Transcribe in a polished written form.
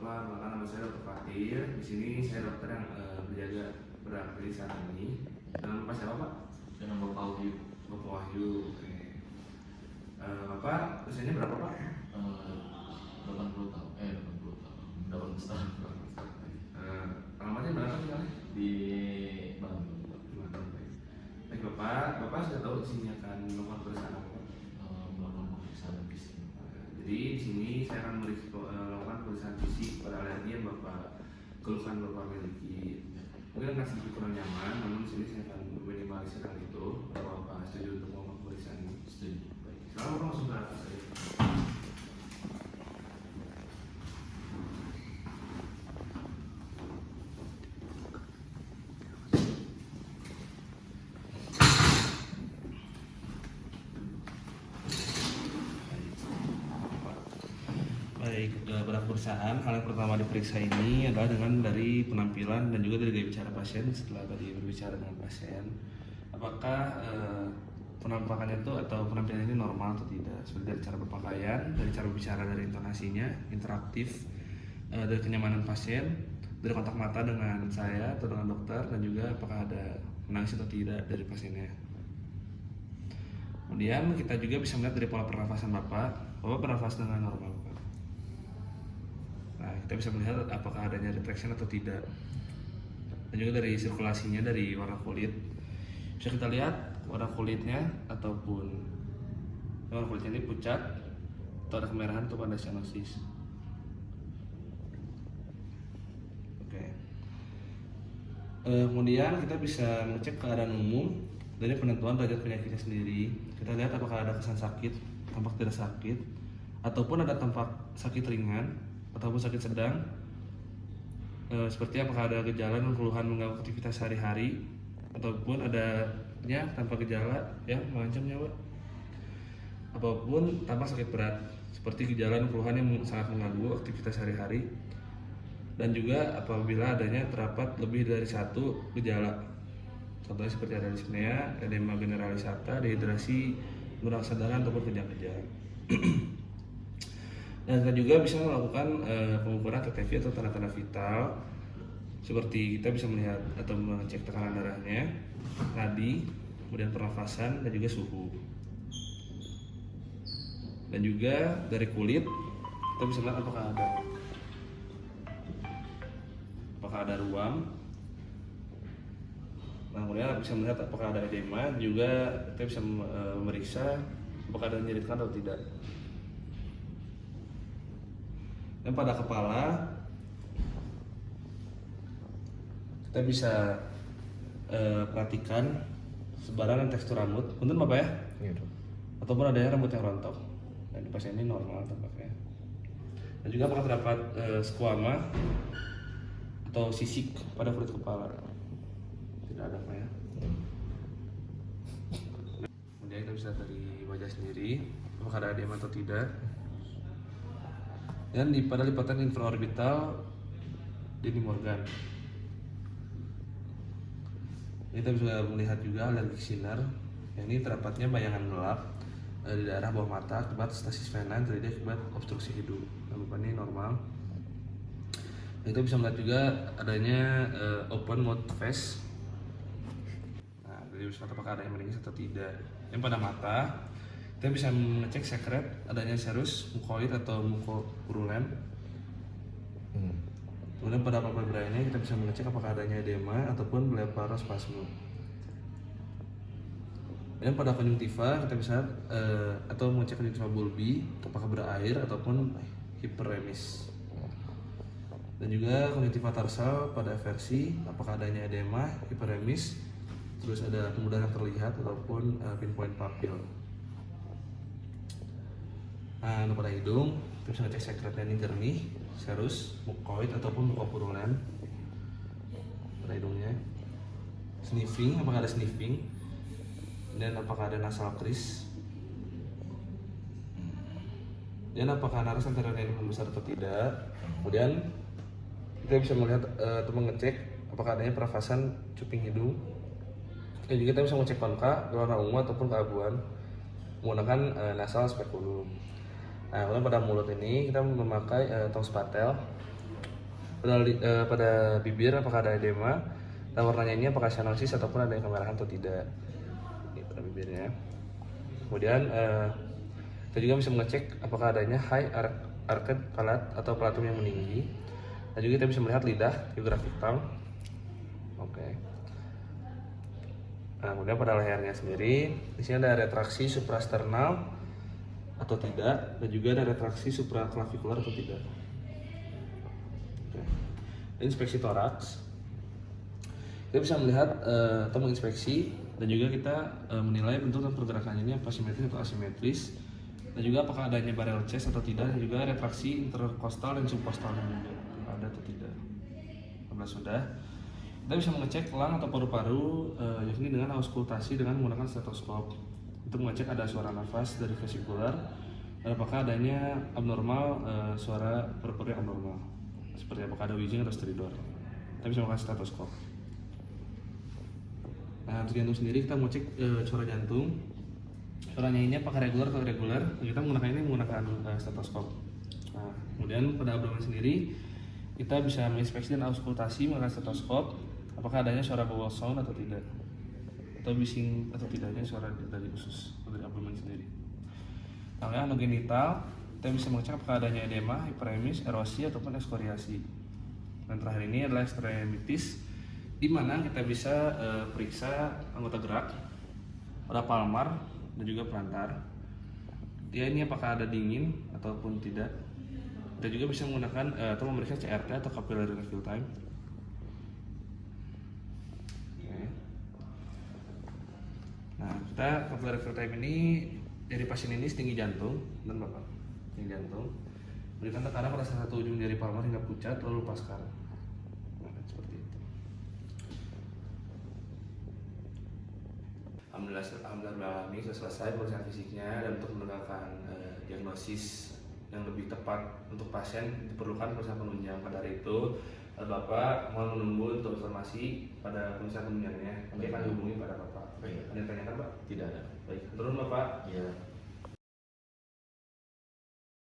Bapak, maka nama saya Dr. Fatir. Di sini saya dokter yang berjaga berakhir saat ini. Nama Bapak siapa Pak? Dengan Bapak Wahyu. Bapak Wahyu. Oke. Bapak usianya berapa Pak? 80 tahun. 80 tahun. 80 tahun. Alamatnya berapa tinggalnya? Di Bandung. Baik Bapak sudah tahu di sini akan melakukan pemeriksaan apa? Melakukan pemeriksaan fisik. Jadi di sini saya akan melakukan pemeriksaan fisik pada alergi yang Bapak keluhkan Bapak miliki. Mungkin akan sedikit kurang nyaman, namun di sini saya akan meminimalisir hal itu. Kalau Bapak setuju untuk melakukan pemeriksaan ini? Setuju. Baik. Sekarang Bapak langsung ke atas saja. Baik, pada pemeriksaan hal yang pertama diperiksa ini adalah dari penampilan dan juga dari gaya bicara pasien. Setelah tadi berbicara dengan pasien, apakah penampakannya itu atau penampilan ini normal atau tidak, seperti dari cara berpakaian, dari cara bicara, dari intonasinya, interaktif, dari kenyamanan pasien, dari kontak mata dengan saya atau dengan dokter, dan juga apakah ada menangis atau tidak dari pasiennya. Kemudian kita juga bisa melihat dari pola pernafasan Bapak bernafas dengan normal. Nah, kita bisa melihat apakah adanya retraction atau tidak. Dan juga dari sirkulasinya, dari warna kulit. Bisa kita lihat warna kulitnya ataupun warna kulitnya ini pucat atau ada kemerahan atau ada cyanosis. Oke. Kemudian kita bisa mengecek keadaan umum dari penentuan derajat penyakitnya sendiri. Kita lihat apakah ada kesan sakit, tampak tidak sakit, ataupun ada tampak sakit ringan ataupun sakit sedang, seperti apakah ada gejala dan keluhan mengganggu aktivitas sehari-hari ataupun adanya tanpa gejala yang mengancam nyawa, ataupun tampak sakit berat seperti gejala dan keluhan yang sangat mengganggu aktivitas sehari-hari, dan juga apabila adanya terdapat lebih dari satu gejala, contohnya seperti ada dyspnea, edema generalisata, dehidrasi, penurunan kesadaran ataupun kejang-kejang. Dan kita juga bisa melakukan pengukuran TTV atau tanda-tanda vital, seperti kita bisa melihat atau mengecek tekanan darahnya, nadi, kemudian pernafasan, dan juga suhu. Dan juga dari kulit kita bisa melihat apakah ada ruam. Nah, kemudian bisa melihat apakah ada edema, juga kita bisa memeriksa apakah ada nyeritan atau tidak. Dan pada kepala kita bisa perhatikan sebaran dan tekstur rambut, punten Bapak ya, ataupun adanya rambut yang rontok. Dan di pasien ini normal tampaknya. Dan juga apakah terdapat squama atau sisik pada kulit kepala? Tidak ada Pak ya. Kemudian kita bisa dari wajah sendiri apakah ada edema atau tidak. Dan pada lipatan infraorbital Denny Morgan, kita bisa melihat juga alergi sinar, yang ini terdapatnya bayangan gelap di daerah bawah mata akibat stasis vena yang terjadi akibat obstruksi hidung. Lupa ini normal. Dan kita bisa melihat juga adanya open mouth face. Nah, jadi bisa apakah ada yang meningis atau tidak. Yang pada mata kita bisa mengecek sekret adanya serus mukoid atau mukopurulen. Kemudian pada palpebra ini kita bisa mengecek apakah adanya edema ataupun blepharospasme. Dan pada konjungtiva kita bisa atau mengecek konjungtiva bulbi apakah berair ataupun hiperemis. Dan juga konjungtiva tarsal pada eversi apakah adanya edema, hiperemis, terus ada kemudahan yang terlihat ataupun pinpoint papil. Nah, pada hidung kita bisa ngecek sekretnya ini jernih, serus, mukoid ataupun mukopurulen pada hidungnya. Sniffing, apakah ada sniffing, dan apakah ada nasal crease, dan apakah naras anterior ini membesar atau tidak. Kemudian kita bisa melihat atau mengecek apakah adanya pernafasan cuping hidung. Dan juga kita bisa mengecek konka, warna ungu ataupun keabuan menggunakan nasal speculum. Nah, kemudian pada mulut ini kita memakai tong spatel pada bibir apakah ada edema, dan warnanya ini apakah cyanosis ataupun ada yang kemerahan atau tidak. Ini pada bibirnya. Kemudian kita juga bisa mengecek apakah adanya high arched palate atau palatum yang meninggi, dan juga kita bisa melihat lidah, geographic tongue. Oke. Nah, kemudian pada lehernya sendiri, di sini ada retraksi suprasternal atau tidak, dan juga ada retraksi supraclavicular atau tidak. Oke. Inspeksi toraks, kita bisa melihat atau menginspeksi, dan juga kita menilai bentuk dan pergerakannya ini apa simetris atau asimetris, dan juga apakah adanya barrel chest atau tidak, dan juga retraksi interkostal dan subkostal juga ada atau tidak. Apabila sudah, kita bisa mengecek elang atau paru-paru yakni dengan auskultasi dengan menggunakan stetoskop untuk mengecek ada suara nafas dari vesikular dan apakah adanya abnormal suara paru-paru yang abnormal, seperti apakah ada wheezing atau stridor. Kita bisa menggunakan stetoskop. Nah, untuk jantung sendiri kita mau cek suara jantung. Suaranya ini apakah regular atau irregular? Kita menggunakan stetoskop. Nah, kemudian pada abdomen sendiri kita bisa menginspeksi dan auskultasi menggunakan stetoskop. Apakah adanya suara bowel sound atau tidak, atau bising atau tidaknya suara dari usus atau dari abdomen sendiri. Nah, anogenital kita bisa mengecek apakah adanya edema, hiperemis, erosi ataupun ekskoriasi. Dan terakhir ini adalah ekstremitis, di mana kita bisa periksa anggota gerak pada palmar dan juga plantar. Ya, ini apakah ada dingin ataupun tidak. Kita juga bisa menggunakan atau memeriksa CRT atau capillary refill time. Nah, kita capillary refill time ini dari pasien ini tinggi jantung dan bapak tinggi jantung, berikan tekanan pada salah satu ujung jari palmar hingga pucat lalu lepaskan. Nah, seperti itu. Alhamdulillah ini sudah selesai pemeriksaan fisiknya, dan untuk menegakkan diagnosis yang lebih tepat untuk pasien diperlukan pemeriksaan penunjang. Pada hari itu Bapak mohon menunggu untuk informasi pada pemeriksaan penunjangnya. Nanti akan dihubungi pada Bapak. Ada yang tanyakan Pak? Tidak ada. Baik, turun Bapak. Ya.